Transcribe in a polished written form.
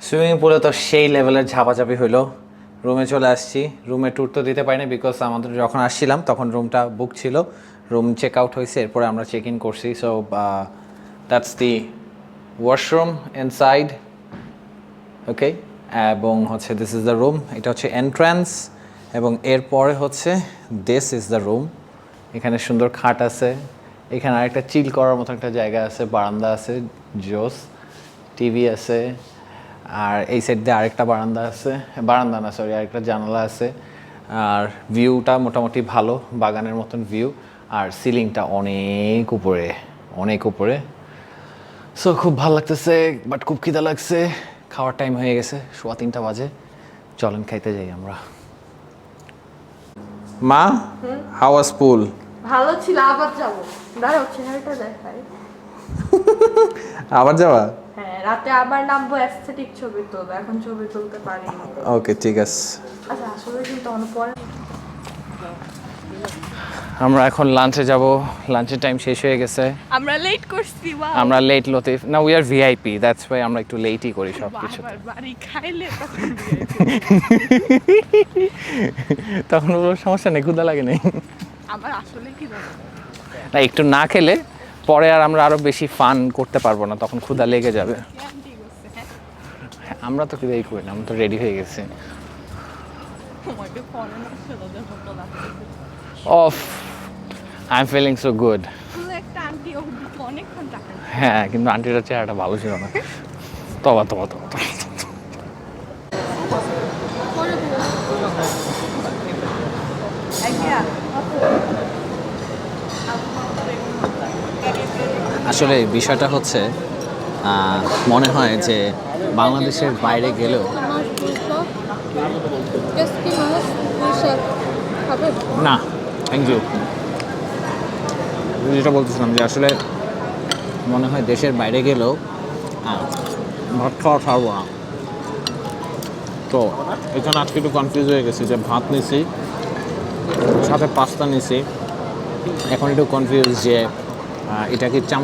Swimming পুলে তো সেই লেভেলের ঝাপাঝাপি হইলো। রুমে চলে আসছি। রুমে ট্যুর তো দিতে পারিনি বিকজ আমাদের যখন আসছিলাম তখন রুমটা বুক ছিল। রুম চেক আউট হয়েছে, এরপরে আমরা চেক ইন করছি। So that's the washroom inside, okay. এবং হচ্ছে দিস ইজ দ্য রুম, এটা হচ্ছে এন্ট্রান্স। এবং এরপরে হচ্ছে দিস ইজ দ্য রুম। এখানে সুন্দর খাট আছে, এখানে আরেকটা চিল করার মতো একটা জায়গা আছে, বারান্দা আছে, জোস, টিভি আছে। আর এই সাইড দিয়ে আরেকটা বারান্দা আছে, বারান্দা না সরি, আরেকটা জানালা আছে। আর ভিউটা মোটামুটি ভালো, বাগানের মতন ভিউ। আর সিলিংটা অনেক উপরে, অনেক উপরে। সো খুব ভালো লাগতেছে, বাট খুব খিদা লাগছে। খাওয়ার টাইম হয়ে গেছে, 3:15 বাজে। চলেন খাইতে যাই আমরা। মা, হাউ ওয়াজ পুল? ভালো ছিল, আবার যাবো। দাঁড়াও, চেহারাটা দেখাই। আবার যাওয়া? হ্যাঁ, রাতে আবার নামবো, অ্যাস্থেটিক ছবি তুলবো। এখন ছবি তুলতে পারি না। ওকে, ঠিক আছে। আচ্ছা, আসলে কিন্তু অনেক পরে। আমরা এখন লাঞ্চে যাব। লাঞ্চের টাইম শেষ হয়ে গেছে। আমরা লেট করছি। আমরা লেট লতিফ না, we are VIP, that's why আমরা একটু লেটই করি সব কিছু। বাড়ি খাইলে তখন কোনো সমস্যা নেই, ক্ষুধা লাগে নেই। আমার আসলে কি না, একটু না খেলে পরে আর আমরা আরো বেশি ফান করতে পারবো না, তখন ক্ষুধা লেগে যাবে। আমরা তো খিদেই করি না, আমরা তো রেডি হয়ে গেছি। অফ, I am feeling so good. হ্যাঁ, কিন্তু আন্টিটার চেহারাটা ভালো ছিল না। তবা তবা তবা তবা। আসলে বিষয়টা হচ্ছে মনে হয় যে বাংলাদেশের বাইরে গেলেও না, থ্যাংক ইউ। যেটা বলতেছিলাম যে আসলে মনে হয় দেশের বাইরে গেলেও ভাত খাওয়া ছাড়বো না। তো এখানে আজকে একটু কনফিউজ হয়ে গেছি যে ভাত নিছি, সাথে পাস্তা নিছি। এখন একটু কনফিউজ যে এটা কি